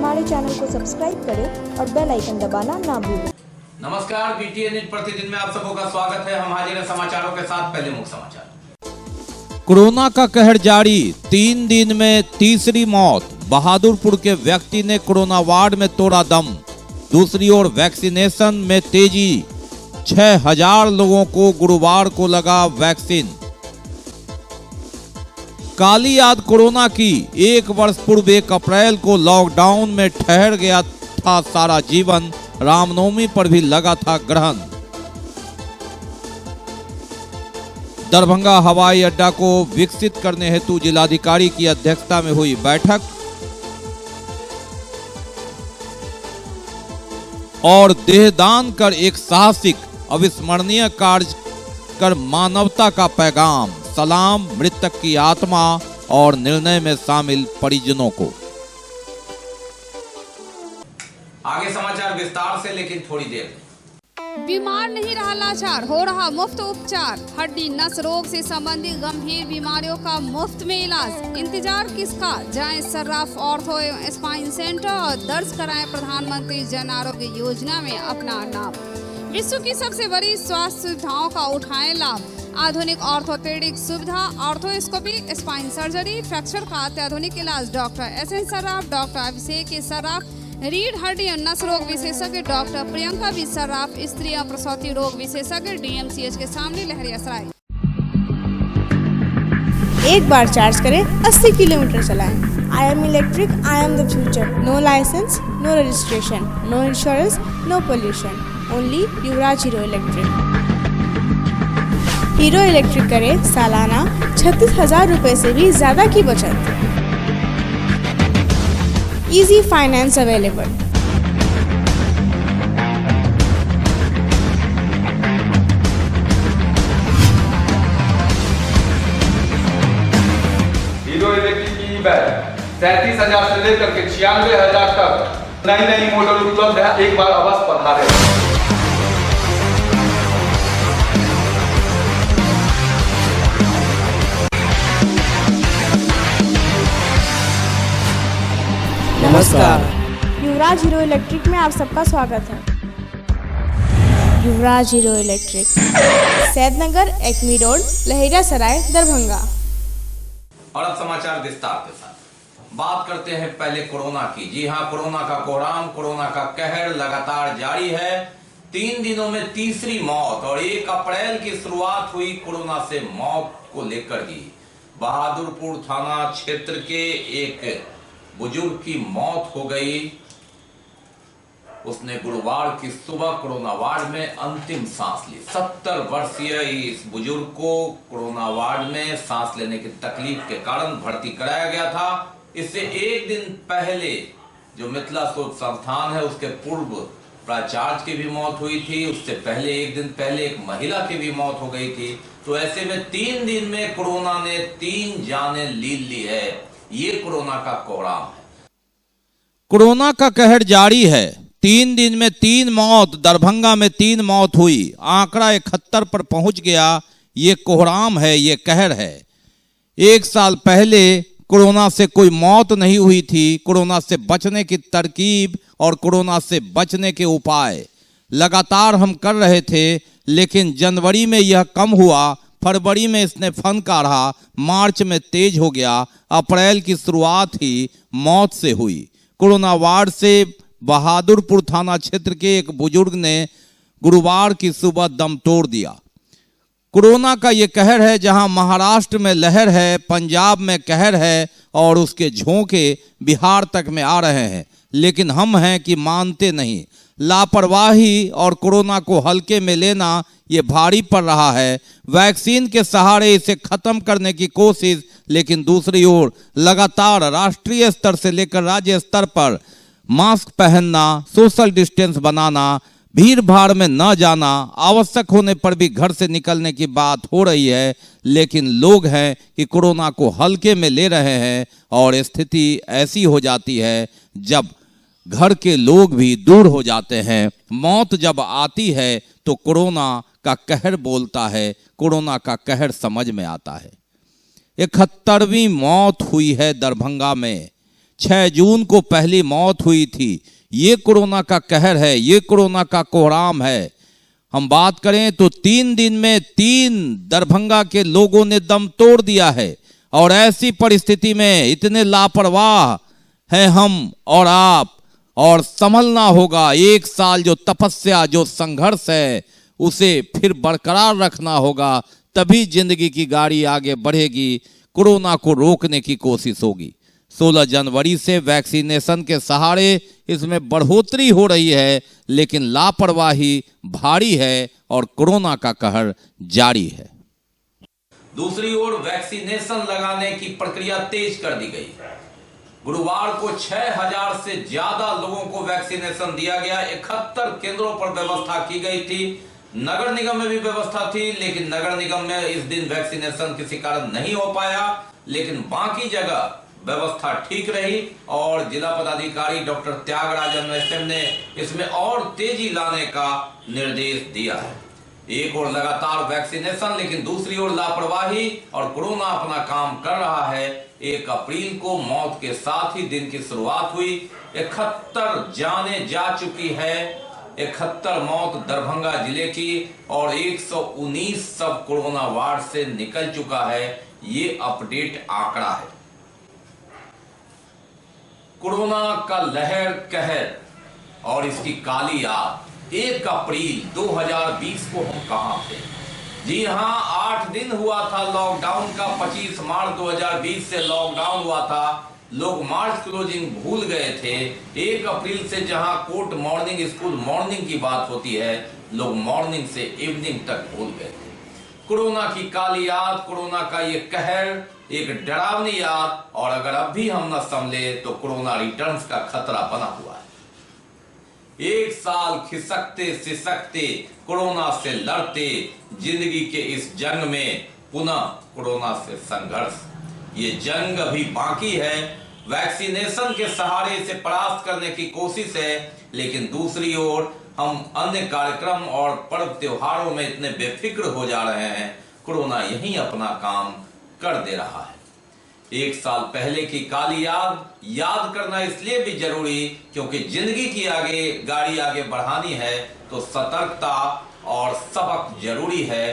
हमारे चैनल को सब्सक्राइब करें और बेल आइकन दबाना ना भूलें। नमस्कार, बीटीएन न्यूज प्रतिदिन में आप सबों का स्वागत है। हम हाजिर हैं समाचारों के साथ। पहले मुख्य समाचार। कोरोना का कहर जारी, 3 दिन में तीसरी मौत। बहादुरपुर के व्यक्ति ने कोरोना वार्ड में तोड़ा दम। दूसरी ओर वैक्सीनेशन में तेजी, 6000 लोगों को गुरुवार को लगा वैक्सीन। काली याद कोरोना की, 1 वर्ष पूर्व 1 अप्रैल को लॉकडाउन में ठहर गया था सारा जीवन। रामनवमी पर भी लगा था ग्रहण। दरभंगा हवाई अड्डा को विकसित करने हेतु जिलाधिकारी की अध्यक्षता में हुई बैठक और देहदान कर एक साहसिक अविस्मरणीय कार्य कर मानवता का पैगाम। सलाम मृतक की आत्मा और निर्णय में शामिल परिजनों को। आगे समाचार विस्तार से, लेकिन थोड़ी देर में। बीमार नहीं रहा लाचार, हो रहा मुफ्त उपचार। हड्डी नस रोग से संबंधित गंभीर बीमारियों का मुफ्त में इलाज। इंतजार किसका, जाएं सर्राफ ऑर्थो एवं स्पाइन सेंटर और दर्ज कराएं प्रधानमंत्री जन आरोग्य योजना में अपना नाम। विश्व की सबसे बड़ी स्वास्थ्य सुविधाओं का उठाएं लाभ। आधुनिक ऑर्थोपेडिक सुविधा, ऑर्थोस्कोपी, स्पाइन सर्जरी, फ्रैक्चर का अत्याधुनिक इलाज। Doctor S N. Sarraf, doctor Abhishek Sarraf, रीढ़ हड्डी और नस रोग विशेषज्ञ डॉक्टर प्रियंका बी सर्राफ, स्त्री और प्रसूति रोग विशेषज्ञ डीएमसीएच के सामने लहरियासराय। एक बार चार्ज करें, 80 किलोमीटर चलाएं। I am electric, I am the future. No licence, no registration, no insurance, no pollution. Only Yuvraj Hero Electric. Hero Electric करें सालाना 36,000 रुपए से भी ज्यादा की बचत। Easy finance available. Hero Electric की ई बैग 37,000 से लेकर के 96,000 तक नई मॉडल उपलब्ध है। एक बार अवश्य पधारें। नमस्कार, युवराज हीरो इलेक्ट्रिक में आप सबका स्वागत है। Yuvraj Hero Electric, Saidnagar, Acme road, Laheriasarai, Darbhanga. और अब समाचार विस्तार के साथ। बात करते हैं पहले कोरोना की। जी हां, कोरोना का कोहराम, कोरोना का कहर लगातार जारी है। 3 दिनों में तीसरी मौत और 1 अप्रैल की शुरुआत हुई कोरोना से मौत को लेकर ही। बहादुरपुर थाना क्षेत्र के एक बुजुर्ग की मौत हो गई। उसने गुरुवार की सुबह कोरोना वार्ड में अंतिम सांस ली। 70 वर्षीय इस बुजुर्ग को कोरोना वार्ड में सांस लेने की तकलीफ के कारण भर्ती कराया गया था। इससे एक दिन पहले जो मिथिला शोध संस्थान है उसके पूर्व प्राचार्य की भी मौत हुई थी। उससे पहले एक दिन पहले एक महिला की भी मौत हो गई थी। तो ऐसे में 3 दिन में कोरोना ने 3 जानें ली है। ये कोरोना का कोहराम है। कोरोना का कहर जारी है। 3 दिन में 3 मौत। दरभंगा में 3 मौत हुई। आंकड़ा 71 पर पहुंच गया। ये कोहराम है, ये कहर है। 1 साल पहले कोरोना से कोई मौत नहीं हुई थी। कोरोना से बचने की तरकीब और कोरोना से बचने के उपाय लगातार हम कर रहे थे, लेकिन जनवरी में यह कम हुआ, फरवरी में इसने फन काढ़ा, मार्च में तेज हो गया, अप्रैल की शुरुआत ही मौत से हुई। कोरोना वार्ड से बहादुरपुर थाना क्षेत्र के एक बुजुर्ग ने गुरुवार की सुबह दम तोड़ दिया। कोरोना का ये कहर है, जहां महाराष्ट्र में लहर है, पंजाब में कहर है और उसके झोंके बिहार तक में आ रहे हैं। लेकिन हम हैं कि मानते नहीं। लापरवाही और कोरोना को हल्के में लेना ये भारी पड़ रहा है। वैक्सीन के सहारे इसे खत्म करने की कोशिश, लेकिन दूसरी ओर लगातार राष्ट्रीय स्तर से लेकर राज्य स्तर पर मास्क पहनना, सोशल डिस्टेंस बनाना, भीड़ भाड़ में न जाना, आवश्यक होने पर भी घर से निकलने की बात हो रही है। लेकिन लोग हैं कि कोरोना को हल्के में ले रहे हैं और स्थिति ऐसी हो जाती है जब घर के लोग भी दूर हो जाते हैं। मौत जब आती है तो कोरोना का कहर बोलता है, कोरोना का कहर समझ में आता है। 71वीं मौत हुई है दरभंगा में। 6 जून को पहली मौत हुई थी। ये कोरोना का कहर है, ये कोरोना का कोहराम है। हम बात करें तो 3 दिन में 3 दरभंगा के लोगों ने दम तोड़ दिया है। और ऐसी परिस्थिति में इतने लापरवाह हैं हम और आप, और संभलना होगा। 1 साल जो तपस्या, जो संघर्ष है, उसे फिर बरकरार रखना होगा, तभी जिंदगी की गाड़ी आगे बढ़ेगी, कोरोना को रोकने की कोशिश होगी। 16 जनवरी से वैक्सीनेशन के सहारे इसमें बढ़ोतरी हो रही है, लेकिन लापरवाही भारी है और कोरोना का कहर जारी है। दूसरी ओर वैक्सीनेशन लगाने की प्रक्रिया तेज कर दी गई। गुरुवार को 6000 से ज्यादा लोगों को वैक्सीनेशन दिया गया। 71 केंद्रों पर व्यवस्था की गई थी। नगर निगम में भी व्यवस्था थी, लेकिन नगर निगम में इस दिन वैक्सीनेशन किसी कारण नहीं हो पाया, लेकिन बाकी जगह व्यवस्था ठीक रही। और जिला पदाधिकारी डॉक्टर त्यागराजन एसएम ने इसमें और तेजी लाने का निर्देश दिया है। एक और लगातार वैक्सीनेशन, लेकिन दूसरी ओर लापरवाही, और कोरोना अपना काम कर रहा है। 1 अप्रैल को मौत के साथ ही दिन की शुरुआत हुई। 71 जाने जा चुकी है। 71 मौत दरभंगा जिले की, और 119 सब कोरोना वार्ड से निकल चुका है। ये अपडेट आंकड़ा है। कोरोना का लहर कहर और इसकी काली याद। 1 अप्रैल 2020 को हम कहां थे? जी हां, 8 दिन हुआ था लॉकडाउन का। 25 मार्च 2020 से लॉकडाउन हुआ था। लोग मार्च क्लोजिंग भूल गए थे। 1 अप्रैल से जहां कोर्ट मॉर्निंग, स्कूल मॉर्निंग की बात होती है, लोग मॉर्निंग से इवनिंग तक भूल गए थे। कोरोना की काली याद, कोरोना का ये कहर, एक डरावनी याद, और अगर अब भी हम न संभले तो कोरोना रिटर्न्स का खतरा बना हुआ है। 1 साल खिसकते सिसकते, कोरोना से लड़ते, जिंदगी के इस जंग में पुनः कोरोना से संघर्ष। ये जंग अभी बाकी है। वैक्सीनेशन के सहारे इसे परास्त करने की कोशिश है, लेकिन दूसरी ओर हम अन्य कार्यक्रम और पर्व त्योहारों में इतने बेफिक्र हो जा रहे हैं, कोरोना यही अपना काम कर दे रहा है। 1 साल पहले की काली याद करना इसलिए भी जरूरी, क्योंकि जिंदगी की गाड़ी आगे बढ़ानी है तो सतर्कता और सबक जरूरी है।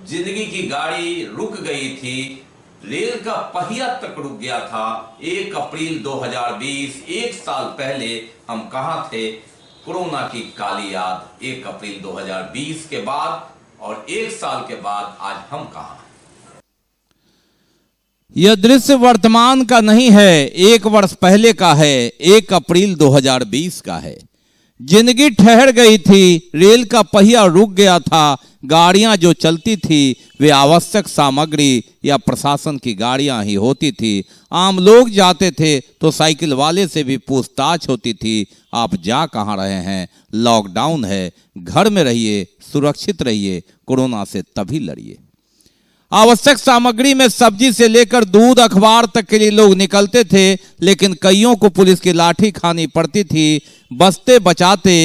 जिंदगी की गाड़ी रुक गई थी, रेल का पहिया तक रुक गया था। 1 अप्रैल 2020, 1 साल पहले हम कहां थे? कोरोना की काली याद 1 अप्रैल 2020 के बाद, और 1 साल के बाद आज हम कहां? यह दृश्य वर्तमान का नहीं है, 1 वर्ष पहले का है। 1 अप्रैल 2020 का है। जिंदगी ठहर गई थी, रेल का पहिया रुक गया था। गाड़ियां जो चलती थी वे आवश्यक सामग्री या प्रशासन की गाड़ियां ही होती थी। आम लोग जाते थे तो साइकिल वाले से भी पूछताछ होती थी, आप जा कहां रहे हैं? लॉकडाउन है, घर में रहिए, सुरक्षित रहिए, कोरोना से तभी लड़िए। आवश्यक सामग्री में सब्जी से लेकर दूध, अखबार तक के लिए लोग निकलते थे, लेकिन कईयों को पुलिस की लाठी खानी पड़ती थी। बचते बचाते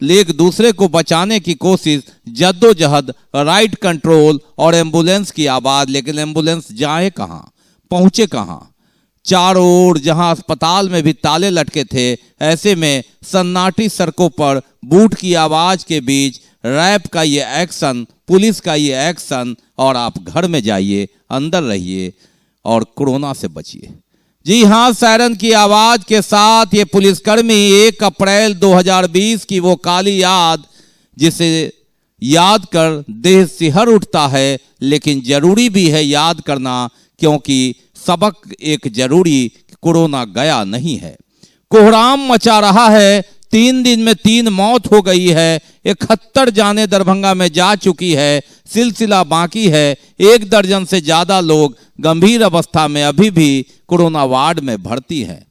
एक दूसरे को बचाने की कोशिश, जद्दोजहद, राइट कंट्रोल और एम्बुलेंस की आवाज, लेकिन एम्बुलेंस जाए कहां, पहुंचे कहां? चारों ओर जहां अस्पताल में भी ताले लटके थे, ऐसे में सन्नाटी सड़कों पर बूट की आवाज के बीच रैप का ये एक्शन, पुलिस का ये एक्शन, और आप घर में जाइए, अंदर रहिए और कोरोना से बचिए। जी हां, सायरन की आवाज के साथ ये पुलिसकर्मी 1 अप्रैल 2020 की वो काली याद, जिसे याद कर देह सिहर उठता है, लेकिन जरूरी भी है याद करना, क्योंकि सबक एक जरूरी, कोरोना गया नहीं है। कोहराम मचा रहा है। 3 दिन में 3 मौत हो गई है। 71 जाने दरभंगा में जा चुकी है। सिलसिला बाकी है। 1 दर्जन से ज्यादा लोग गंभीर अवस्था में अभी भी कोरोना वार्ड में भर्ती हैं।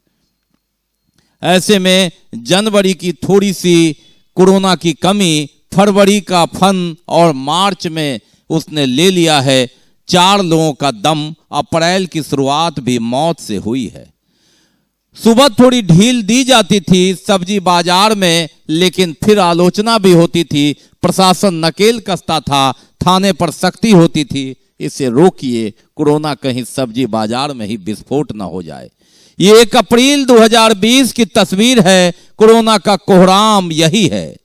ऐसे में जनवरी की थोड़ी सी कोरोना की कमी, फरवरी का फन और मार्च में उसने ले लिया है। 4 लोगों का दम। अप्रैल की शुरुआत भी मौत से हुई है। सुबह थोड़ी ढील दी जाती थी सब्जी बाजार में, लेकिन फिर आलोचना भी होती थी। प्रशासन नकेल कसता था, थाने पर सख्ती होती थी, इसे रोकिए, कोरोना कहीं सब्जी बाजार में ही विस्फोट न हो जाए। ये 1 अप्रैल 2020 की तस्वीर है। कोरोना का कोहराम यही है।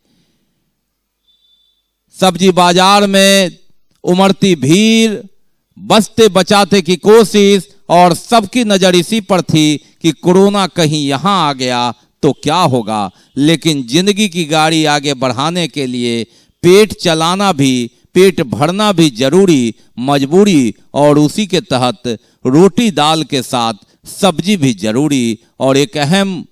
सब्जी बाजार में उमड़ती भीड़, बचते बचाते की कोशिश, और सबकी नजर इसी पर थी कि कोरोना कहीं यहां आ गया तो क्या होगा। लेकिन जिंदगी की गाड़ी आगे बढ़ाने के लिए पेट चलाना भी, पेट भरना भी जरूरी, मजबूरी, और उसी के तहत रोटी दाल के साथ सब्जी भी जरूरी। और एक अहम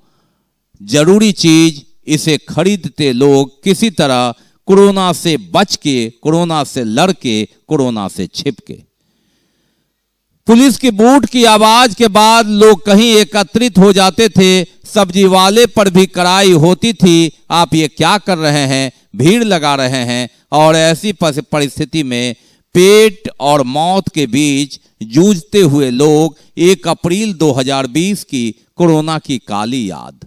जरूरी चीज, इसे खरीदते लोग किसी तरह कोरोना से बच के, कोरोना से लड़ के, कोरोना से छिप के। पुलिस की बूट की आवाज के बाद लोग कहीं एकत्रित हो जाते थे। सब्जी वाले पर भी कड़ाई होती थी, आप ये क्या कर रहे हैं, भीड़ लगा रहे हैं। और ऐसी परिस्थिति में पेट और मौत के बीच जूझते हुए लोग 1 अप्रैल 2020 की कोरोना की काली याद।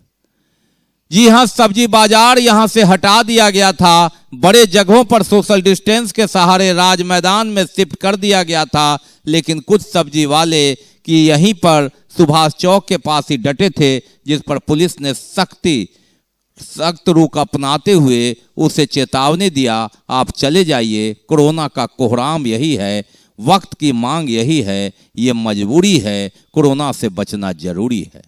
जी हां, सब्जी बाजार यहां से हटा दिया गया था। बड़े जगहों पर सोशल डिस्टेंस के सहारे राज मैदान में शिफ्ट कर दिया गया था। लेकिन कुछ सब्जी वाले की यहीं पर सुभाष चौक के पास ही डटे थे, जिस पर पुलिस ने सख्त रुख अपनाते हुए उसे चेतावनी दिया, आप चले जाइए, कोरोना का कोहराम यही है, वक्त की मांग यही है, ये मजबूरी है, कोरोना से बचना जरूरी है।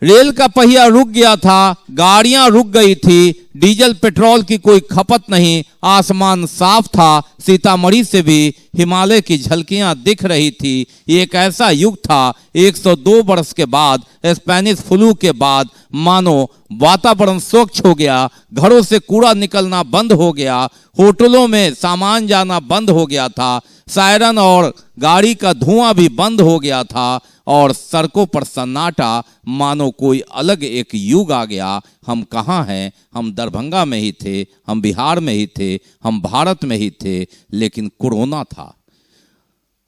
रेल का पहिया रुक गया था, गाड़ियां रुक गई थी, डीजल पेट्रोल की कोई खपत नहीं, आसमान साफ था, सीतामढ़ी से भी हिमालय की झलकियां दिख रही थी। ये एक ऐसा युग था, 102 वर्ष के बाद, स्पेनिश फ्लू के बाद, मानो वातावरण स्वच्छ हो गया, घरों से कूड़ा निकलना बंद हो गया, होटलों में सामान जाना बंद हो गया था, सायरन और गाड़ी का धुआं भी बंद हो गया था, और सड़कों पर सन्नाटा, मानो कोई अलग एक युग आ गया। हम कहाँ हैं? हम दरभंगा में ही थे, हम बिहार में ही थे, हम भारत में ही थे, लेकिन कोरोना था।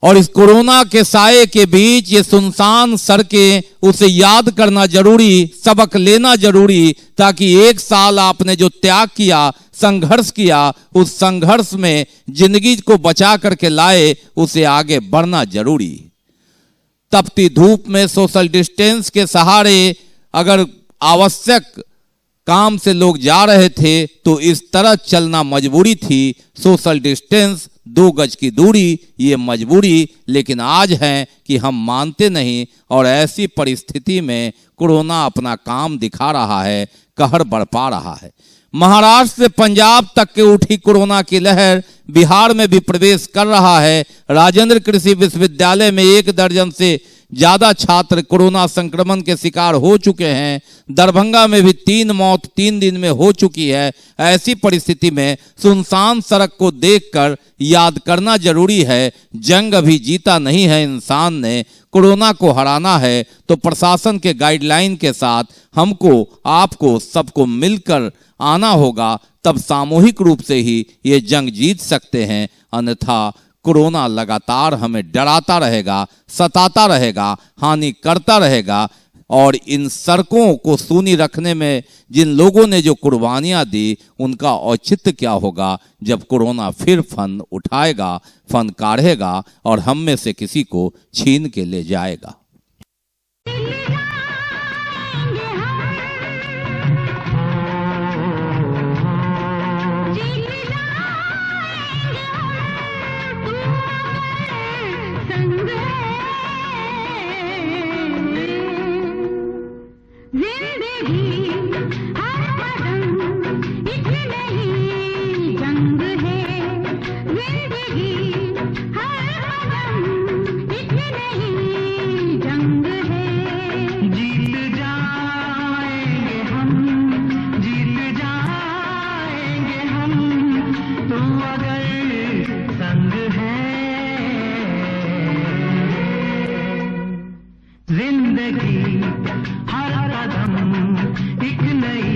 और इस कोरोना के साए के बीच ये सुनसान सड़कें, उसे याद करना जरूरी, सबक लेना जरूरी, ताकि 1 साल आपने जो त्याग किया, संघर्ष किया, उस संघर्ष में जिंदगी को बचा करके लाए, उसे आगे बढ़ना जरूरी। तपती धूप में सोशल डिस्टेंस के सहारे अगर आवश्यक काम से लोग जा रहे थे तो इस तरह चलना मजबूरी थी। सोशल डिस्टेंस, 2 गज की दूरी, ये मजबूरी। लेकिन आज है कि हम मानते नहीं, और ऐसी परिस्थिति में कोरोना अपना काम दिखा रहा है, कहर बरपा रहा है। महाराष्ट्र से पंजाब तक के उठी कोरोना की लहर बिहार में भी प्रवेश कर रहा है। राजेंद्र कृषि विश्वविद्यालय में 1 दर्जन से ज्यादा छात्र कोरोना संक्रमण के शिकार हो चुके हैं। दरभंगा में भी 3 मौत 3 दिन में हो चुकी है। ऐसी परिस्थिति में सुनसान सड़क को देखकर याद करना जरूरी है, जंग अभी जीता नहीं है इंसान ने, कोरोना को हराना है तो प्रशासन के गाइडलाइन के साथ हमको, आपको, सबको मिलकर आना होगा, तब सामूहिक रूप से ही ये जंग जीत सकते हैं। अन्यथा कोरोना लगातार हमें डराता रहेगा, सताता रहेगा, हानि करता रहेगा। और इन सड़कों को सूनी रखने में जिन लोगों ने जो कुर्बानियां दी, उनका औचित्य क्या होगा जब कोरोना फिर फन उठाएगा, फन काढ़ेगा और हम में से किसी को छीन के ले जाएगा। जिंदगी हर कदम एक नई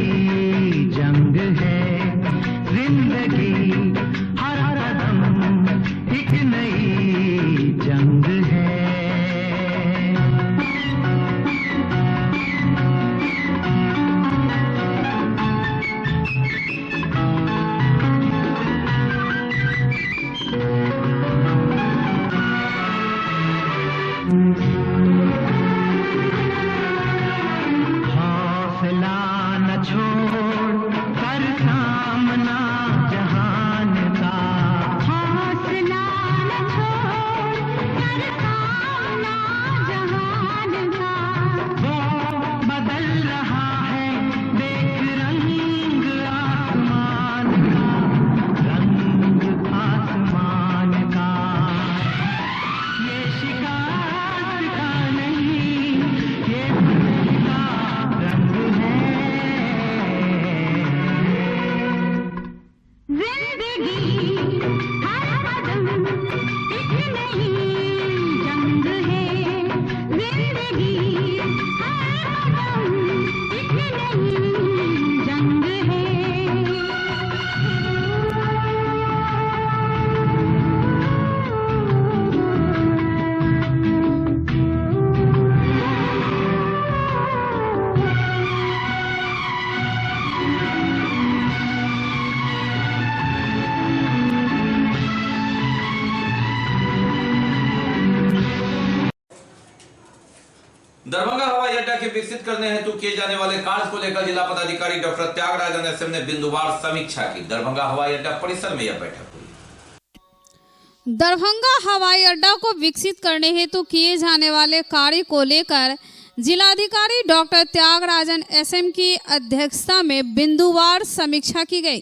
करने हेतु किए जाने वाले कार्य को लेकर जिला पदाधिकारी डॉक्टर त्यागराजन एसएम ने बिंदुवार समीक्षा की। दरभंगा हवाई अड्डा परिसर में यह बैठक हुई। दरभंगा हवाई अड्डा को विकसित करने हेतु किए जाने वाले कार्य को लेकर जिलाधिकारी डॉक्टर त्यागराजन एसएम की अध्यक्षता में बिंदुवार समीक्षा की गई।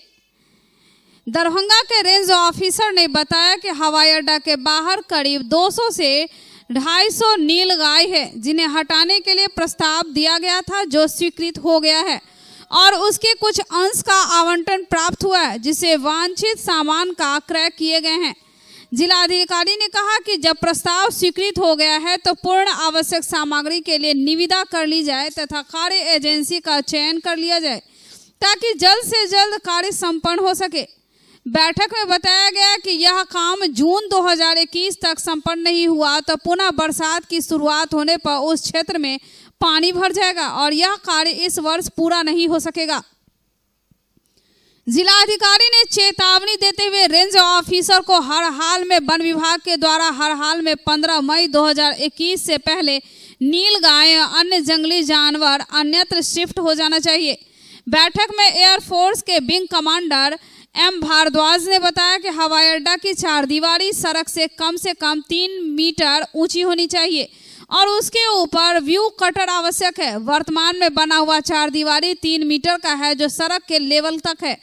दरभंगा के रेंज ऑफिसर ने बताया कि हवाई अड्डा के बाहर करीब 200 से 250 नीलगाय है, जिन्हें हटाने के लिए प्रस्ताव दिया गया था, जो स्वीकृत हो गया है और उसके कुछ अंश का आवंटन प्राप्त हुआ है, जिससे वांछित सामान का क्रय किए गए हैं। जिलाधिकारी ने कहा कि जब प्रस्ताव स्वीकृत हो गया है तो पूर्ण आवश्यक सामग्री के लिए निविदा कर ली जाए तथा कार्य एजेंसी का चयन कर लिया जाए ताकि जल्द से जल्द कार्य संपन्न हो सके। बैठक में बताया गया कि यह काम जून 2021 तक संपन्न नहीं हुआ तो पुनः बरसात की शुरुआत होने पर उस क्षेत्र में पानी भर जाएगा और यह कार्य इस वर्ष पूरा नहीं हो सकेगा। जिलाधिकारी ने चेतावनी देते हुए रेंज ऑफिसर को हर हाल में वन विभाग के द्वारा हर हाल में 15 मई 2021 से पहले नीलगाय और अन्य जंगली जानवर अन्यत्र शिफ्ट हो जाना चाहिए। बैठक में एयरफोर्स के विंग कमांडर एम भारद्वाज ने बताया कि हवाई अड्डा की चारदीवारी सड़क से कम 3 मीटर ऊंची होनी चाहिए और उसके ऊपर व्यू कटर आवश्यक है। वर्तमान में बना हुआ चारदीवारी 3 मीटर का है, जो सड़क के लेवल तक है,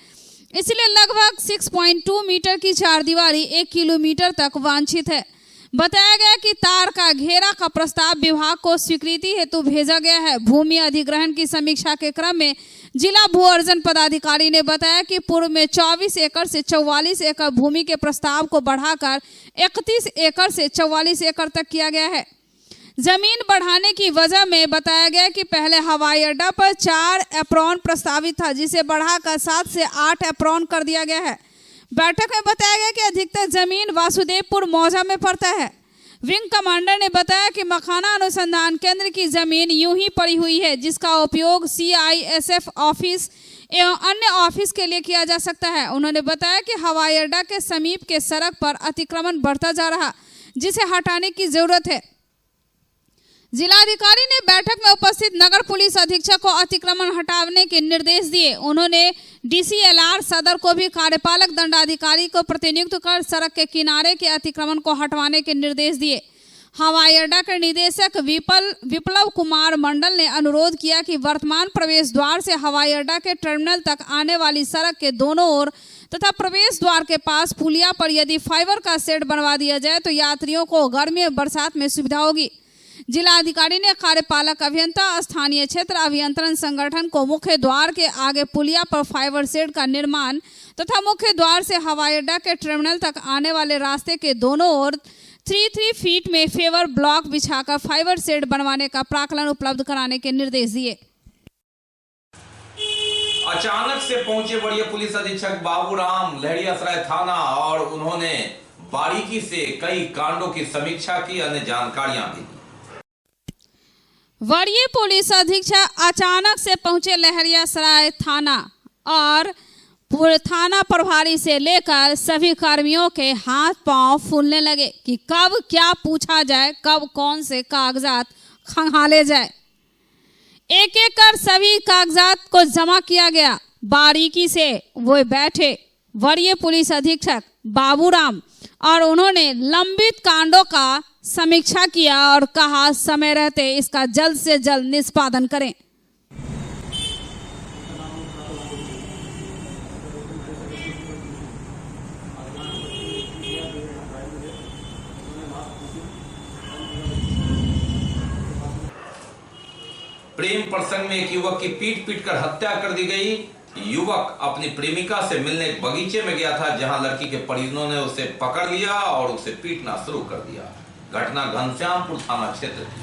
इसलिए लगभग 6.2 मीटर की चारदीवारी 1 किलोमीटर तक वांछित है। बताया गया कि तार का घेरा का प्रस्ताव विभाग को स्वीकृति हेतु भेजा गया है। भूमि अधिग्रहण की समीक्षा के क्रम में जिला भू अर्जन पदाधिकारी ने बताया कि पूर्व में 24 एकड़ से 44 एकड़ भूमि के प्रस्ताव को बढ़ाकर 31 एकड़ से 44 एकड़ तक किया गया है। जमीन बढ़ाने की वजह में बताया गया कि पहले हवाई अड्डा पर 4 एप्रॉन प्रस्तावित था, जिसे बढ़ाकर 7 से 8 एप्रॉन कर दिया गया है। बैठक में बताया गया कि अधिकतर जमीन वासुदेवपुर मौजा में पड़ता है। विंग कमांडर ने बताया कि मखाना अनुसंधान केंद्र की जमीन यूं ही पड़ी हुई है, जिसका उपयोग CISF ऑफिस एवं अन्य ऑफिस के लिए किया जा सकता है। उन्होंने बताया कि हवाई अड्डा के समीप के सड़क पर अतिक्रमण बढ़ता जा रहा, जिसे हटाने की जरूरत है। जिलाधिकारी ने बैठक में उपस्थित नगर पुलिस अधीक्षक को अतिक्रमण हटाने के निर्देश दिए। उन्होंने DCLR सदर को भी कार्यपालक दंडाधिकारी को प्रतिनियुक्त कर सड़क के किनारे के अतिक्रमण को हटवाने के निर्देश दिए। हवाई अड्डा के निदेशक विप्लव कुमार मंडल ने अनुरोध किया कि वर्तमान प्रवेश द्वार से हवाई अड्डा के टर्मिनल तक आने वाली सड़क के दोनों ओर तथा प्रवेश द्वार के पास पुलिया पर यदि फाइबर का शेड बनवा दिया जाए तो यात्रियों को गर्मी और बरसात में सुविधा होगी। जिलाधिकारी ने कार्यपालक अभियंता स्थानीय क्षेत्र अभियंत्रण संगठन को मुख्य द्वार के आगे पुलिया पर फाइबर शेड का निर्माण तथा मुख्य द्वार से हवाई अड्डा के टर्मिनल तक आने वाले रास्ते के दोनों ओर 3 फीट में फेवर ब्लॉक बिछाकर फाइबर शेड बनवाने का प्राक्कलन उपलब्ध कराने के निर्देश दिए। अचानक से पहुंचे वरीय पुलिस अधीक्षक बाबूराम लहरियासराय थाना और उन्होंने बारीकी से कई कांडों की समीक्षा की, अन्य जानकारियां भी दी। वरीय पुलिस अधीक्षक अचानक से पहुंचे लहरियासराय थाना और पूरे थाना प्रभारी से लेकर सभी कर्मियों के हाथ पांव फूलने लगे कि कब क्या पूछा जाए, कब कौन से कागजात खंगाले जाए। एक एक कर सभी कागजात को जमा किया गया। बारीकी से वो बैठे वरीय पुलिस अधीक्षक बाबूराम और उन्होंने लंबित कांडों का समीक्षा किया और कहा समय रहते इसका जल्द से जल्द निष्पादन करें। प्रेम प्रसंग में एक युवक की पीट कर हत्या कर दी गई। युवक अपनी प्रेमिका से मिलने एक बगीचे में गया था, जहां लड़की के परिजनों ने उसे पकड़ लिया और उसे पीटना शुरू कर दिया। घटना घनश्यामपुर थाना क्षेत्र की।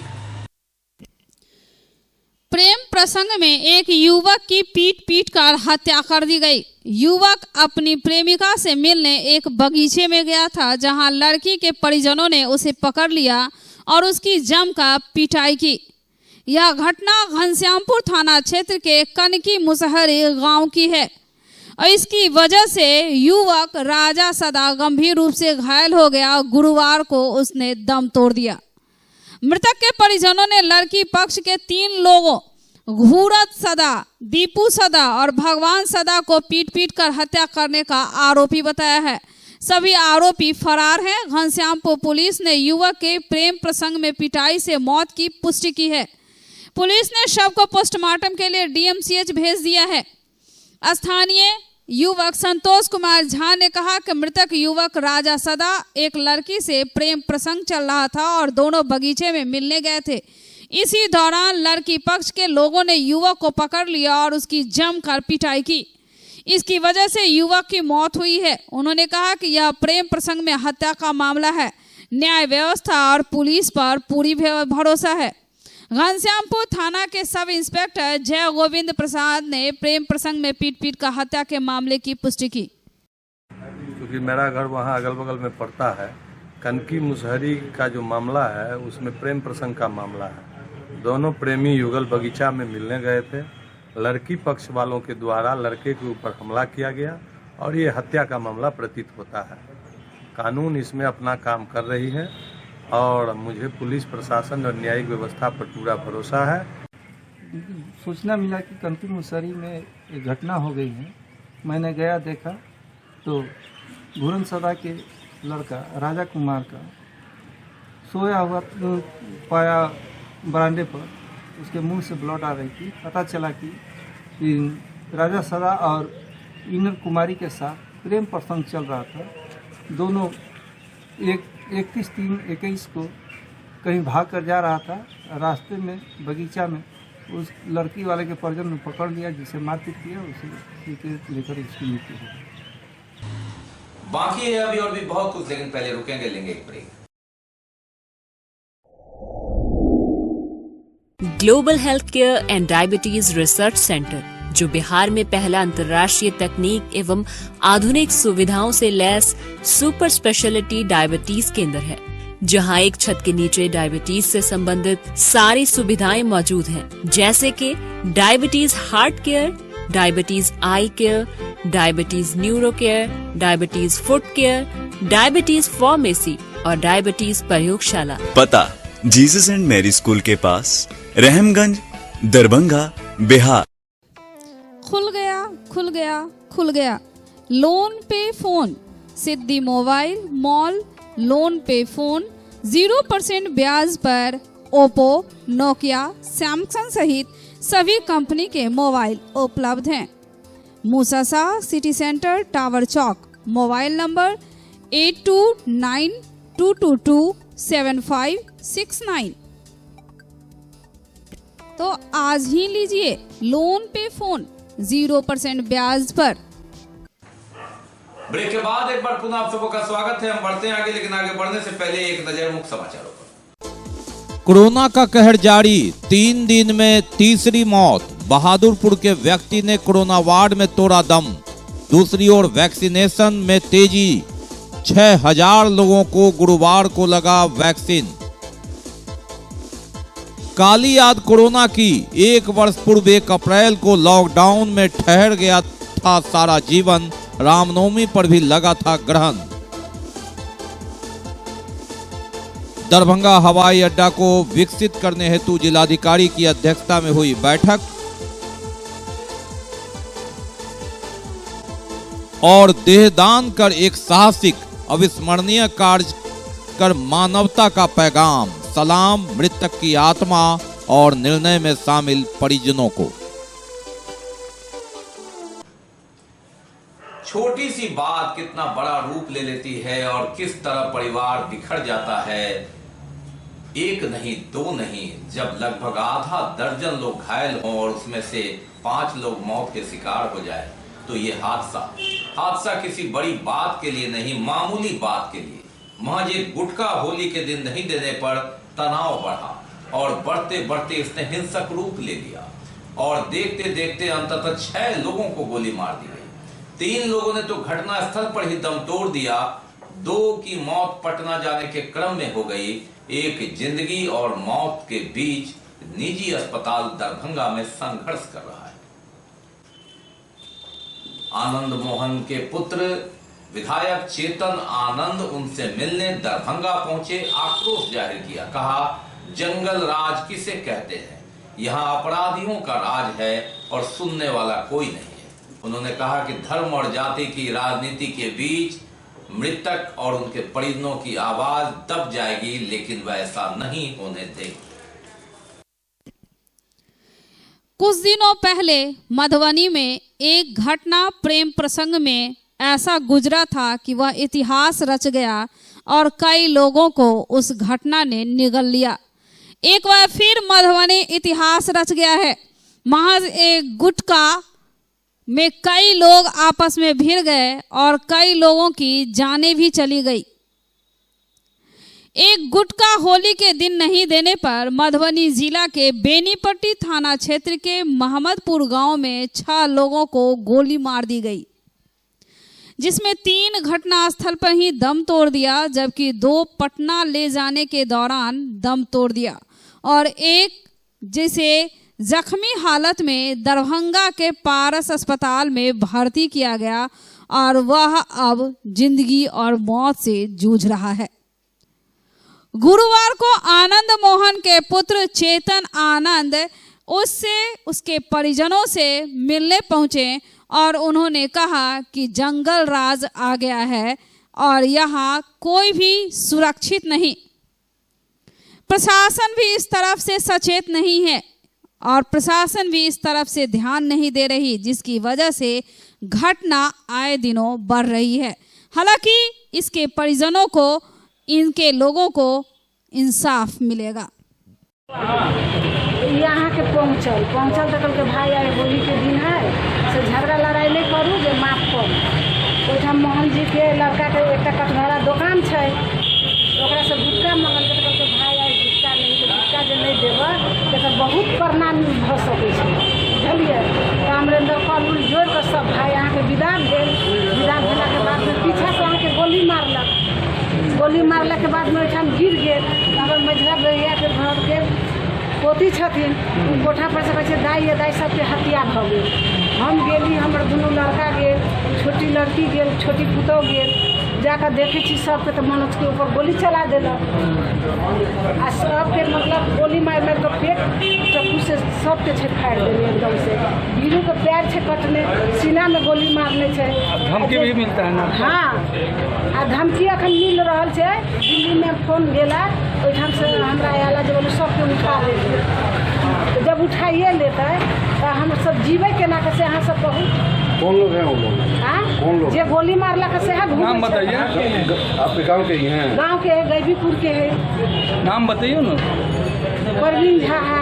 प्रेम प्रसंग में एक युवक की पीट कर हत्या कर दी गई। युवक अपनी प्रेमिका से मिलने एक बगीचे में गया था, जहां लड़की के परिजनों ने उसे पकड़ लिया और उसकी जमकर पिटाई की। यह घटना घनश्यामपुर थाना क्षेत्र के कनकी मुसहरी गांव की है और इसकी वजह से युवक राजा सदा गंभीर रूप से घायल हो गया और गुरुवार को उसने दम तोड़ दिया। मृतक के परिजनों ने लड़की पक्ष के 3 लोगों घूरत सदा, दीपू सदा और भगवान सदा को पीट पीट कर हत्या करने का आरोपी बताया है। सभी आरोपी फरार हैं। घनश्यामपुर पुलिस ने युवक के प्रेम प्रसंग में पिटाई से मौत की पुष्टि की है। पुलिस ने शव को पोस्टमार्टम के लिए डीएमसीएच भेज दिया है। स्थानीय युवक संतोष कुमार झा ने कहा कि मृतक युवक राजा सदा एक लड़की से प्रेम प्रसंग चल रहा था और दोनों बगीचे में मिलने गए थे। इसी दौरान लड़की पक्ष के लोगों ने युवक को पकड़ लिया और उसकी जमकर पिटाई की। इसकी वजह से युवक की मौत हुई है। उन्होंने कहा कि यह प्रेम प्रसंग में हत्या का मामला है। न्याय व्यवस्था और पुलिस पर पूरी भरोसा है। घनश्यामपुर थाना के सब इंस्पेक्टर जय गोविंद प्रसाद ने प्रेम प्रसंग में पीट पीट कर हत्या के मामले की पुष्टि की। क्योंकि मेरा घर वहाँ अगल बगल में पड़ता है। कनकी मुसहरी का जो मामला है उसमें प्रेम प्रसंग का मामला है। दोनों प्रेमी युगल बगीचा में मिलने गए थे। लड़की पक्ष वालों के द्वारा लड़के के ऊपर हमला किया गया और ये हत्या का मामला प्रतीत होता है। कानून इसमें अपना काम कर रही है और मुझे पुलिस प्रशासन और न्यायिक व्यवस्था पर पूरा भरोसा है। सूचना मिला कि कनकी मुसहरी में एक घटना हो गई है। मैंने गया देखा तो घूरन सदा के लड़का राजा कुमार का सोया हुआ पाया बरामदे पर। उसके मुंह से ब्लड आ रही थी। पता चला कि राजा सदा और इनर कुमारी के साथ प्रेम प्रसंग चल रहा था। दोनों 31/3/21 को कहीं भाग कर जा रहा था। रास्ते में बगीचा में उस लड़की वाले के परिजन ने पकड़ लिया, जिसे मारपीट किया, उसे लेकर इसकी मृत्यु हो गई। बाकी है अभी और भी बहुत कुछ, लेकिन पहले रुकेंगे, लेंगे एक break. Global health care and diabetes research centre, जो बिहार में पहला अंतर्राष्ट्रीय तकनीक एवं आधुनिक सुविधाओं से लैस सुपर स्पेशलिटी डायबिटीज केंद्र है, जहां एक छत के नीचे डायबिटीज से संबंधित सारी सुविधाएं मौजूद हैं, जैसे कि diabetes heart care, diabetes eye care, diabetes neuro care, diabetes foot care, diabetes pharmacy और डायबिटीज प्रयोगशाला। पता जीसस एंड मैरी स्कूल के पास, रहमगंज, दरभंगा, बिहार। खुल गया, खुल गया, खुल गया। लोन पे फोन, सिद्धि मोबाइल मॉल लोन पे फोन 0% ब्याज पर ओप्पो, नोकिया, सैमसंग सहित सभी कंपनी के मोबाइल उपलब्ध हैं। मूसासा सिटी सेंटर, टावर चौक। Mobile number 8292227569। तो आज ही लीजिए लोन पे फोन 0% ब्याज पर। ब्रेक के बाद एक बार पुनः आप सबों का स्वागत है। हम बढ़ते हैं आगे, लेकिन आगे बढ़ने से पहले एक नजर मुख्य समाचारों पर। कोरोना का कहर जारी, 3 दिन में तीसरी मौत। बहादुरपुर के व्यक्ति ने कोरोना वार्ड में तोड़ा दम। दूसरी ओर वैक्सीनेशन में तेजी, 6000 लोगों को गुरुवार को लगा वैक्सीन। काली याद कोरोना की, 1 वर्ष पूर्व 1 अप्रैल को लॉकडाउन में ठहर गया था सारा जीवन। रामनवमी पर भी लगा था ग्रहण। दरभंगा हवाई अड्डा को विकसित करने हेतु जिलाधिकारी की अध्यक्षता में हुई बैठक और देहदान कर एक साहसिक अविस्मरणीय कार्य कर मानवता का पैगाम। सलाम मृतक की आत्मा और निर्णय में शामिल परिजनों को। छोटी सी बात कितना बड़ा रूप ले लेती है और किस तरह परिवार बिखर जाता है। एक नहीं, 2 नहीं, जब लगभग आधा दर्जन लोग घायल हों और उसमें से 5 लोग मौत के शिकार हो जाए, तो ये हादसा किसी बड़ी बात के लिए नहीं, मामूली बात के लिए, महज एक गुटखा होली के दिन नहीं देने पर तनाव बढ़ा और बढ़ते बढ़ते इसने हिंसक रूप ले लिया और देखते देखते अंततः 6 लोगों को गोली मार दी गई। 3 लोगों ने तो घटना स्थल पर ही दम तोड़ दिया। 2 की मौत पटना जाने के क्रम में हो गई। एक जिंदगी और मौत के बीच निजी अस्पताल दरभंगा में संघर्ष कर रहा है। आनंद मोहन के पुत्र विधायक चेतन आनंद उनसे मिलने दरभंगा पहुंचे, आक्रोश जाहिर किया। कहा, जंगल राज किसे कहते हैं? यहाँ अपराधियों का राज है और सुनने वाला कोई नहीं है। उन्होंने कहा कि धर्म और जाति की राजनीति के बीच मृतक और उनके परिजनों की आवाज दब जाएगी, लेकिन वह ऐसा नहीं होने देगी। कुछ दिनों पहले मधुबनी में एक घटना प्रेम प्रसंग में ऐसा गुजरा था कि वह इतिहास रच गया और कई लोगों को उस घटना ने निगल लिया। एक बार फिर मधुबनी इतिहास रच गया है। महज एक गुटखा में कई लोग आपस में भिड़ गए और कई लोगों की जानें भी चली गई। एक गुटखा होली के दिन नहीं देने पर मधुबनी जिला के बेनीपट्टी थाना क्षेत्र के महमदपुर गांव में 6 लोगों को गोली मार दी गई, जिसमें 3 घटनास्थल पर ही दम तोड़ दिया, जबकि 2 पटना ले जाने के दौरान दम तोड़ दिया और एक जिसे जख्मी हालत में दरभंगा के पारस अस्पताल में भर्ती किया गया और वह अब जिंदगी और मौत से जूझ रहा है। गुरुवार को आनंद मोहन के पुत्र चेतन आनंद उसके परिजनों से मिलने पहुंचे और उन्होंने कहा कि जंगल राज आ गया है और यहाँ कोई भी सुरक्षित नहीं। प्रशासन भी इस तरफ से सचेत नहीं है और प्रशासन भी इस तरफ से ध्यान नहीं दे रही, जिसकी वजह से घटना आए दिनों बढ़ रही है। हालांकि इसके परिजनों को, इनके लोगों को इंसाफ मिलेगा। यहाँ के पहुँचल तो कल के भाई आए होली के दिन है से झगड़ा लड़ाई नहीं करूँ जे माफ करूँ। ओहिठाम मोहन जी के लड़का के एक कटघरा दुकान है, ओकरा से गुटका मंगल के कल के भाई आए गुटका नहीं तो गुटका जो नहीं देव तो बहुत परिणाम भ सकै छै, बुझलिए। रामरेंद्र कल जोड़ कर सब भाई यहाँ के विदा भेल। विदा भेला के बाद में पीछा से अहाँ के गोली मारलक। गोली मारला के बाद में ओहिठाम गिर गेल। हमर मझिला भैया के घर के पोती छथिन, कोठा पर से कहै दाई सबके हत्या भऽ गेल। हम गेली, हमर दुनू लड़का गेल, छोटी लड़की गेल, छोटी पुतौह गेल। जाकर देखे छी सबके तो मनोज के ऊपर गोली चला देलक आ सबके मतलब गोली मार मार के पेट चक्कू से सबके छे फाड़ देने एकदम से। वीरू के पैर छे कटने, सीना में गोली मारने छे। धमकी भी मिलता है ना? हाँ, आ धमकी अखन मिल रहा है। दिल्ली में फोन गेला, ओहिठाम से हमरा आला जे बोले सबके उठा लेते। जब उठाइए लेते तो हम सब जीवे केना के से अहाँ सब कहू। कौन लोग हैं वो लोग? कौन लोग? जे गोली मारला के से है। नाम बताइए। आपके गांव के ही हैं? गांव के है, गैबीपुर के है। नाम बताइए ना। परवीन झा है,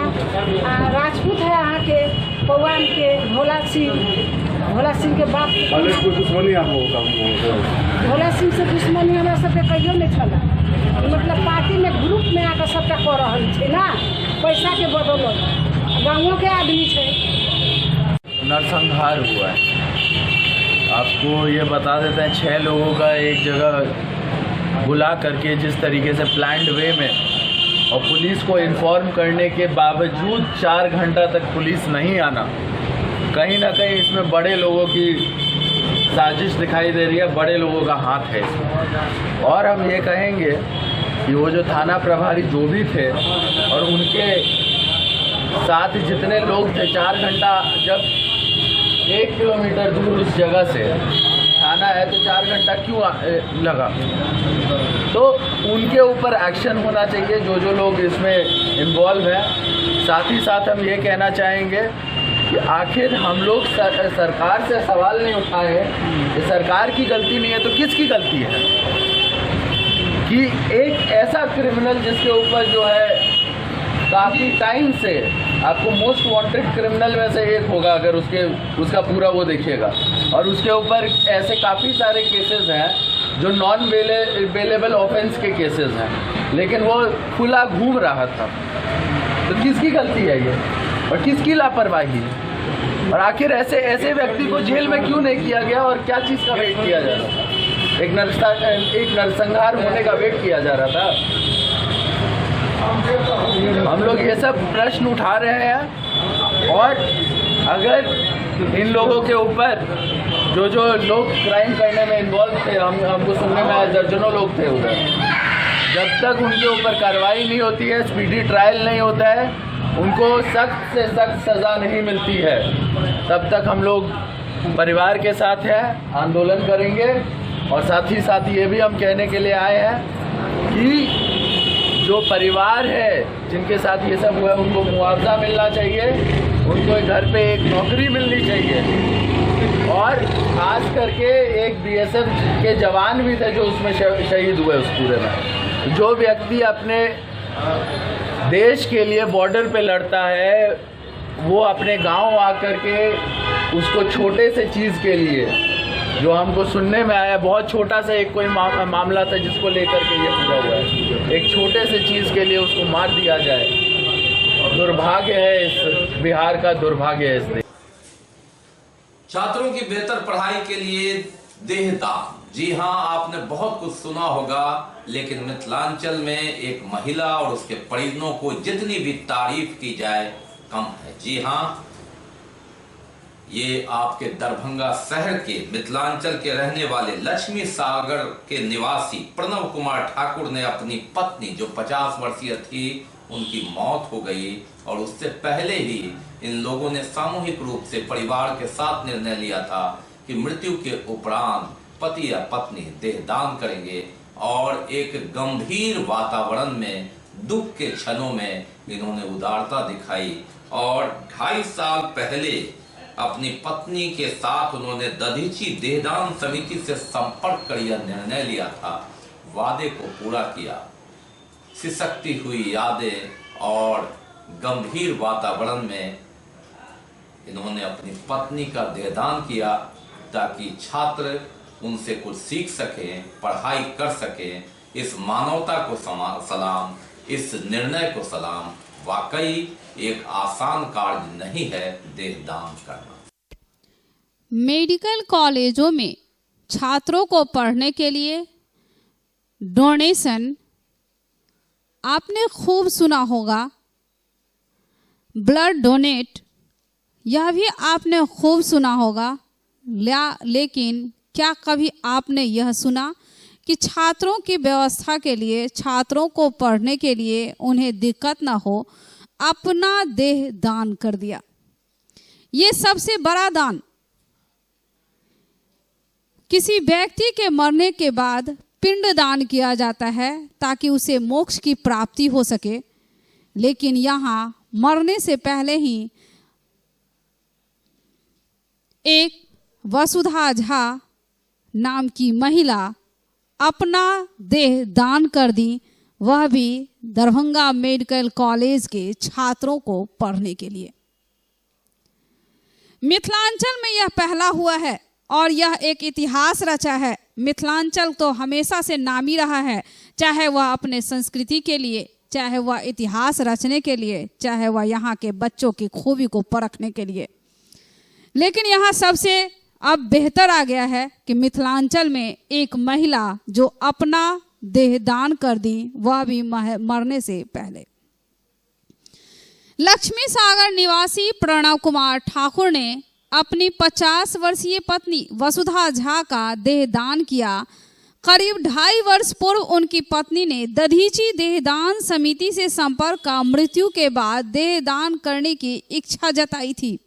राजपूत है यहाँ के, पौवान के, भोला सिंह के बाप। कोई दुश्मनी आप लोगों का? भोला सिंह से दुश्मनी हमारा सबके कहियो नहीं चला। मतलब पार्टी में ग्रुप में आकर सबका कर रहा है ना, पैसा के बदौलत। गाँवों के आदमी है। नरसंहार हुआ है। आपको ये बता देते हैं 6 लोगों का एक जगह बुला करके जिस तरीके से प्लान्ड वे में, और पुलिस को इन्फॉर्म करने के बावजूद 4 घंटा तक पुलिस नहीं आना, कहीं ना कहीं इसमें बड़े लोगों की साजिश दिखाई दे रही है, बड़े लोगों का हाथ है इसमें। और हम ये कहेंगे कि वो जो थाना प्रभारी जो भी थे और उनके साथ जितने लोग थे, 4 घंटा, जब 1 किलोमीटर दूर उस जगह से थाना है तो 4 घंटा क्यों लगा? तो उनके ऊपर एक्शन होना चाहिए जो लोग इसमें इन्वॉल्व हैं। साथ ही साथ हम ये कहना चाहेंगे कि आखिर हम लोग सरकार से सवाल नहीं उठाए हैं कि सरकार की गलती नहीं है तो किसकी गलती है कि एक ऐसा क्रिमिनल जिसके ऊपर जो है काफ़ी टाइम से, आपको मोस्ट वांटेड क्रिमिनल में से एक होगा अगर उसका पूरा वो देखिएगा, और उसके ऊपर ऐसे काफ़ी सारे केसेस हैं जो नॉन बेलेबल ऑफेंस के केसेस हैं, लेकिन वो खुला घूम रहा था। तो किसकी गलती है ये और किसकी लापरवाही है? और आखिर ऐसे व्यक्ति को जेल में क्यों नहीं किया गया और क्या चीज़ का वेट किया जा रहा था? एक नरसंहार होने का वेट किया जा रहा था। हम लोग ये सब प्रश्न उठा रहे हैं, और अगर इन लोगों के ऊपर जो लोग क्राइम करने में इन्वॉल्व थे, हमको सुनने में आया दर्जनों लोग थे उधर, जब तक उनके ऊपर कार्रवाई नहीं होती है, स्पीडी ट्रायल नहीं होता है, उनको सख्त से सख्त सज़ा नहीं मिलती है, तब तक हम लोग परिवार के साथ हैं, आंदोलन करेंगे। और साथ ही साथ ये भी हम कहने के लिए आए हैं कि जो परिवार है जिनके साथ ये सब हुआ है उनको मुआवजा मिलना चाहिए, उनको घर पे एक नौकरी मिलनी चाहिए। और खास करके एक बीएसएफ के जवान भी थे जो उसमें शहीद हुए उस पूरे में। जो व्यक्ति अपने देश के लिए बॉर्डर पे लड़ता है, वो अपने गांव आकर के उसको छोटे से चीज़ के लिए, जो हमको सुनने में आया बहुत छोटा सा एक कोई मामला था जिसको लेकर के ये पूरा हुआ है, एक छोटे से चीज़ के लिए उसको मार दिया जाए। दुर्भाग्य है, इस बिहार का दुर्भाग्य है इस देश। छात्रों की बेहतर पढ़ाई के लिए देहदान, जी हाँ, आपने बहुत कुछ सुना होगा, लेकिन मिथिलांचल में एक महिला और उसके परिजनों को जितनी भी तारीफ की जाए कम है। जी हाँ, ये आपके दरभंगा शहर के मिथिलांचल के रहने वाले लक्ष्मी सागर के निवासी प्रणव कुमार ठाकुर ने अपनी पत्नी जो 50 वर्षीय थी, उनकी मौत हो गई और उससे पहले ही इन लोगों ने सामूहिक रूप से परिवार के साथ निर्णय लिया था कि मृत्यु के उपरांत पति या पत्नी देहदान करेंगे। और एक गंभीर वातावरण में दुख के क्षणों में इन्होंने उदारता दिखाई और 2.5 साल पहले अपनी पत्नी के साथ उन्होंने दधीची देहदान समिति से संपर्क कर यह निर्णय लिया था, वादे को पूरा किया। सिसकती हुई यादें और गंभीर वातावरण में इन्होंने अपनी पत्नी का देहदान किया ताकि छात्र उनसे कुछ सीख सकें, पढ़ाई कर सकें। इस मानवता को सलाम, इस निर्णय को सलाम। वाकई एक आसान कार्य नहीं है देहदान करना। मेडिकल कॉलेजों में छात्रों को पढ़ने के लिए डोनेशन, आपने खूब सुना होगा, ब्लड डोनेट, यह भी आपने खूब सुना होगा। लेकिन क्या कभी आपने यह सुना कि छात्रों की व्यवस्था के लिए, छात्रों को पढ़ने के लिए उन्हें दिक्कत ना हो, अपना देह दान कर दिया? ये सबसे बड़ा दान। किसी व्यक्ति के मरने के बाद पिंड दान किया जाता है ताकि उसे मोक्ष की प्राप्ति हो सके, लेकिन यहाँ मरने से पहले ही एक वसुधा झा नाम की महिला अपना देह दान कर दी, वह भी दरभंगा मेडिकल कॉलेज के छात्रों को पढ़ने के लिए। मिथिलांचल में यह पहला हुआ है और यह एक इतिहास रचा है। मिथिलांचल तो हमेशा से नामी रहा है, चाहे वह अपने संस्कृति के लिए, चाहे वह इतिहास रचने के लिए, चाहे वह यहाँ के बच्चों की खूबी को परखने के लिए। लेकिन यहाँ सबसे अब बेहतर आ गया है कि मिथिलांचल में एक महिला जो अपना देहदान कर दी, वह भी मरने से पहले। लक्ष्मी सागर निवासी प्रणव कुमार ठाकुर ने अपनी 50 वर्षीय पत्नी वसुधा झा का देहदान किया। करीब 2.5 वर्ष पूर्व उनकी पत्नी ने दधीची देहदान समिति से संपर्क का मृत्यु के बाद देहदान करने की इच्छा जताई थी।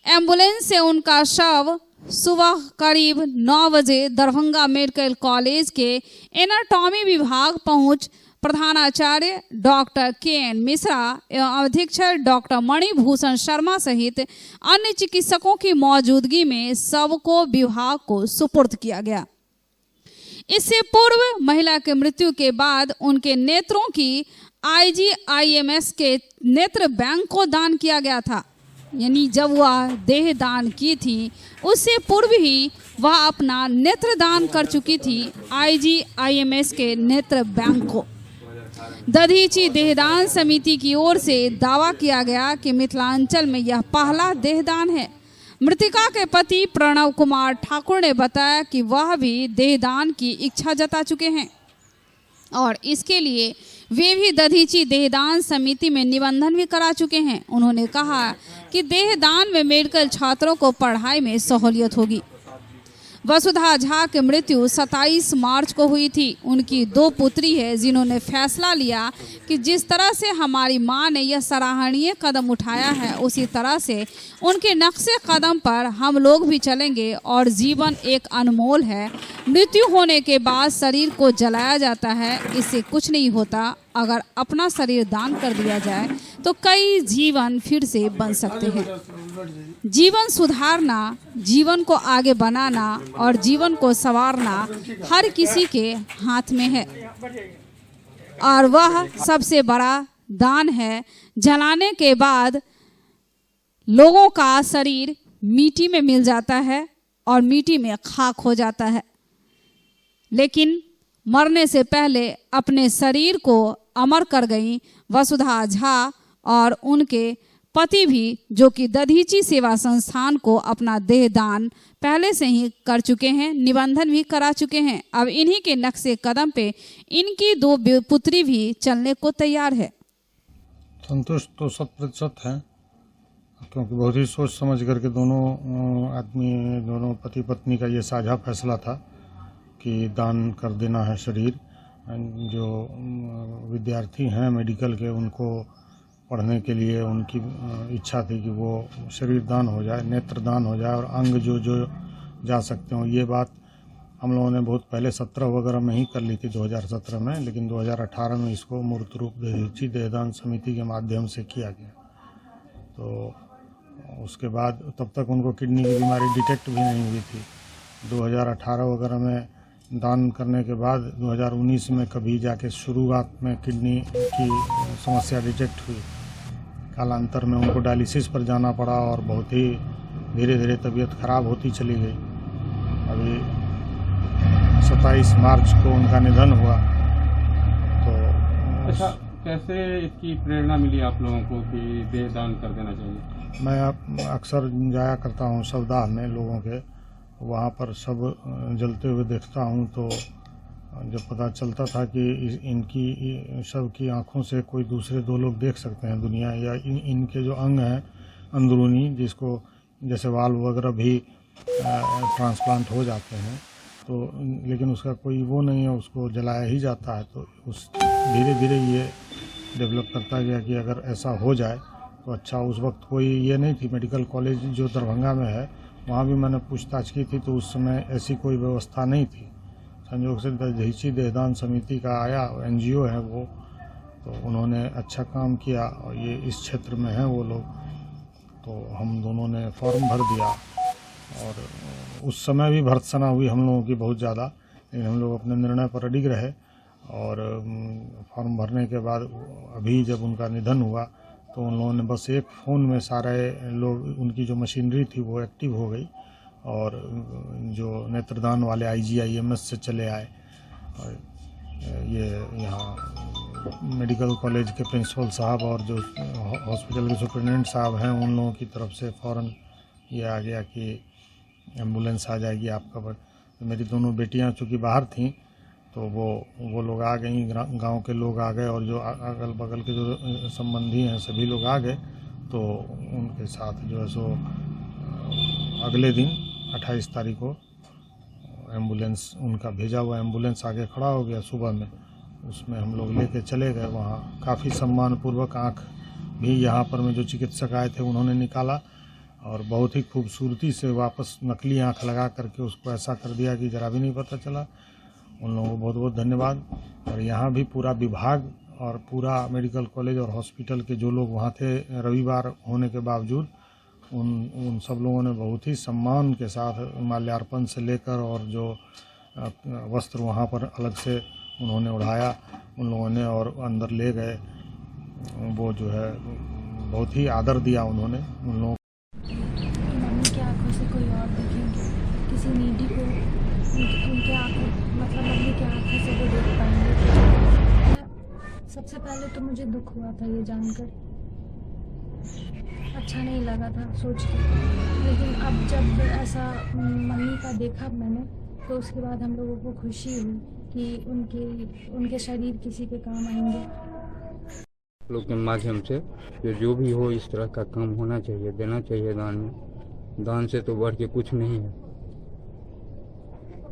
एम्बुलेंस से उनका शव सुबह करीब 9 बजे दरभंगा मेडिकल कॉलेज के एनाटॉमी विभाग पहुंच प्रधानाचार्य डॉक्टर के.एन. मिश्रा एवं अधीक्षक डॉक्टर मणिभूषण शर्मा सहित अन्य चिकित्सकों की मौजूदगी में शव को विभाग को सुपुर्द किया गया। इससे पूर्व महिला के मृत्यु के बाद उनके नेत्रों की IGIMS के नेत्र बैंक को दान किया गया था। यानी जब वह देह दान की थी उससे पूर्व ही वह अपना नेत्र दान कर चुकी थी IGIMS के नेत्र बैंक को। दधीची देहदान समिति की ओर से दावा किया गया कि मिथिलांचल में यह पहला देहदान है। मृतिका के पति प्रणव कुमार ठाकुर ने बताया कि वह भी देहदान की इच्छा जता चुके हैं और इसके लिए वे भी दधीची देहदान समिति में निबंधन भी करा चुके हैं। उन्होंने कहा कि देहदान में मेडिकल छात्रों को पढ़ाई में सहूलियत होगी। वसुधा झा की मृत्यु 27 मार्च को हुई थी। उनकी 2 पुत्री है जिन्होंने फैसला लिया कि जिस तरह से हमारी मां ने यह सराहनीय कदम उठाया है उसी तरह से उनके नक्शे कदम पर हम लोग भी चलेंगे। और जीवन एक अनमोल है। मृत्यु होने के बाद शरीर को जलाया जाता है, इससे कुछ नहीं होता। अगर अपना शरीर दान कर दिया जाए तो कई जीवन फिर से बन सकते हैं। जीवन सुधारना, जीवन को आगे बनाना और जीवन को संवारना हर किसी के हाथ में है और वह सबसे बड़ा दान है। जलाने के बाद लोगों का शरीर मिट्टी में मिल जाता है और मिट्टी में खाक हो जाता है, लेकिन मरने से पहले अपने शरीर को अमर कर गई वसुधा झा और उनके पति भी, जो कि दधीची सेवा संस्थान को अपना देह दान पहले से ही कर चुके हैं, निबंधन भी करा चुके हैं। अब इन्हीं के नक्शे कदम पे इनकी 2 पुत्री भी चलने को तैयार है। संतुष्ट तो 100% है, क्योंकि बहुत ही सोच समझ करके दोनों पति पत्नी का ये साझा फैसला था कि दान कर देना है शरीर। जो विद्यार्थी हैं मेडिकल के, उनको पढ़ने के लिए उनकी इच्छा थी कि वो शरीर दान हो जाए, नेत्र दान हो जाए और अंग जो जा सकते हो। ये बात हम लोगों ने बहुत पहले 17 वगैरह में ही कर ली थी, 2017 में, लेकिन 2018 में इसको मूर्त रूप दधीची देहदान समिति के माध्यम से किया गया। तो उसके बाद तब तक उनको किडनी की बीमारी डिटेक्ट भी नहीं हुई थी। 2018 वगैरह में दान करने के बाद 2019 में कभी जाके शुरुआत में किडनी की समस्या डिटेक्ट हुई। कालांतर में उनको डायलिसिस पर जाना पड़ा और बहुत ही धीरे धीरे तबीयत खराब होती चली गई। अभी 27 मार्च को उनका निधन हुआ। तो अच्छा, कैसे इसकी प्रेरणा मिली आप लोगों को कि देह दान कर देना चाहिए? मैं अक्सर जाया करता हूँ सवदाह में लोगों के, वहाँ पर सब जलते हुए देखता हूँ, तो जब पता चलता था कि इनकी सब की आँखों से कोई दूसरे 2 लोग देख सकते हैं दुनिया, या इनके जो अंग हैं अंदरूनी, जिसको जैसे वाल्व वगैरह भी ट्रांसप्लांट हो जाते हैं, तो लेकिन उसका कोई वो नहीं है, उसको जलाया ही जाता है। तो उस धीरे धीरे ये डेवलप करता गया कि अगर ऐसा हो जाए तो अच्छा। उस वक्त कोई ये नहीं थी, मेडिकल कॉलेज जो दरभंगा में है वहाँ भी मैंने पूछताछ की थी, तो उस समय ऐसी कोई व्यवस्था नहीं थी। संयोग से दधीची देहदान समिति का आया, NGO है वो, तो उन्होंने अच्छा काम किया और ये इस क्षेत्र में हैं वो लोग, तो हम दोनों ने फॉर्म भर दिया। और उस समय भी भर्त्सना हुई हम लोगों की बहुत ज़्यादा, लेकिन हम लोग अपने निर्णय पर अडिग रहे। और फॉर्म भरने के बाद अभी जब उनका निधन हुआ तो उन लोगों ने बस एक फ़ोन में सारे लोग, उनकी जो मशीनरी थी वो एक्टिव हो गई और जो नेत्रदान वाले IGIMS से चले आए। और ये यहाँ मेडिकल कॉलेज के प्रिंसिपल साहब और जो हॉस्पिटल के सुपरिटेंडेंट साहब हैं, उन लोगों की तरफ से फ़ौरन ये आ गया कि एम्बुलेंस आ जाएगी आपका। मेरी दोनों बेटियाँ चूँकि बाहर थीं, तो वो लोग आ गई, गांव के लोग आ गए और जो अगल बगल के जो संबंधी हैं सभी लोग आ गए। तो उनके साथ जो है सो अगले दिन 28 तारीख को एम्बुलेंस, उनका भेजा हुआ एम्बुलेंस आगे खड़ा हो गया सुबह में, उसमें हम लोग लेके चले गए। वहाँ काफ़ी सम्मानपूर्वक आँख भी यहाँ पर में जो चिकित्सक आए थे उन्होंने निकाला और बहुत ही खूबसूरती से वापस नकली आँख लगा करके उसको ऐसा कर दिया कि ज़रा भी नहीं पता चला। उन लोगों को बहुत बहुत धन्यवाद। और यहाँ भी पूरा विभाग और पूरा मेडिकल कॉलेज और हॉस्पिटल के जो लोग वहाँ थे, रविवार होने के बावजूद उन सब लोगों ने बहुत ही सम्मान के साथ माल्यार्पण से लेकर और जो वस्त्र वहाँ पर अलग से उन्होंने उड़ाया उन लोगों ने और अंदर ले गए, वो जो है बहुत ही आदर दिया उन्होंने उन लोगों। मम्मी की आंखों से कोई और देखेंगे, किसी नीडी को उनके आंखों, मतलब मम्मी की आंखों से वो देख पाएंगे। सबसे पहले तो मुझे दुख हुआ था ये जानकर, अच्छा नहीं लगा था सोच के, लेकिन अब जब ऐसा मम्मी का देखा मैंने, तो उसके बाद हम लोगों को खुशी हुई कि उनके शरीर किसी के काम आएंगे। लोग के माध्यम से जो भी हो इस तरह का काम होना चाहिए, देना चाहिए दान में। दान से तो बढ़ के कुछ नहीं है।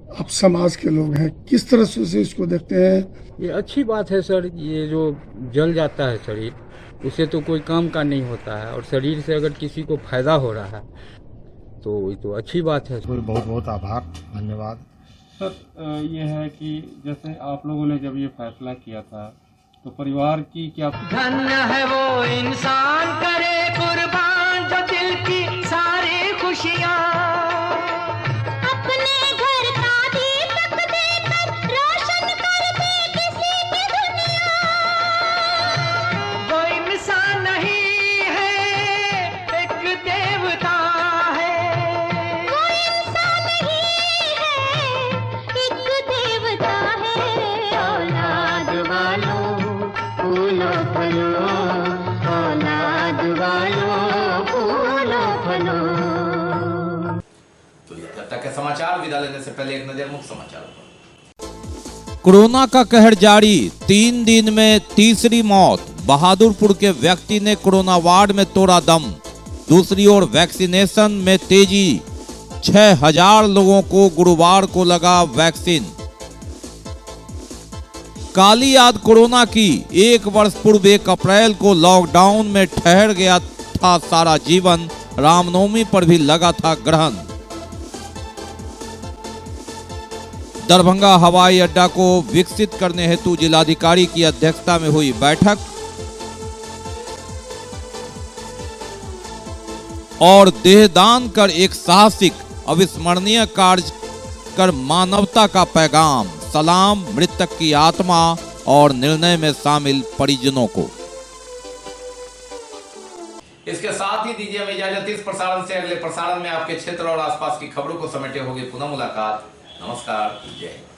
आप समाज के लोग हैं, किस तरह से इसको देखते हैं? ये अच्छी बात है सर, ये जो जल जाता है शरीर उससे तो कोई काम का नहीं होता है, और शरीर से अगर किसी को फायदा हो रहा है तो ये तो अच्छी बात है। बहुत बहुत आभार, धन्यवाद। सर ये है कि जैसे आप लोगों ने जब ये फैसला किया था तो परिवार की क्या धन्य है वो इंसान करे कुर्बान जो दिल की सारी खुशियाँ अपने घर का दीपक देकर रोशन कर दे किसी की दुनिया। वो इंसान नहीं है एक देवता है, वो इंसान नहीं है एक देवता है। औलाद वालों फूलो फलो, औलाद वालों फूलो फलो। तो ये तब तक के समाचार, विदा लेने से पहले एक नजर मुख्य समाचार पर। कोरोना का कहर जारी, 3 दिन में तीसरी मौत। बहादुरपुर के व्यक्ति ने कोरोना वार्ड में तोड़ा दम। दूसरी ओर वैक्सीनेशन में तेजी, 6000 लोगों को गुरुवार को लगा वैक्सीन। काली याद कोरोना की, 1 वर्ष पूर्व 1 अप्रैल को लॉकडाउन में ठहर गया था सारा जीवन, रामनवमी पर भी लगा था ग्रहण। दरभंगा हवाई अड्डा को विकसित करने हेतु जिलाधिकारी की अध्यक्षता में हुई बैठक और देहदान कर एक साहसिक अविस्मरणीय कार्य कर मानवता का पैगाम, सलाम मृतक की आत्मा और निर्णय में शामिल परिजनों को। इसके साथ ही दीजिए हमें इजाजत। इस प्रसारण से अगले प्रसारण में आपके क्षेत्र और आसपास की खबरों को समेटे होगी पुनः मुलाकात। नमस्कार, जय हिंद।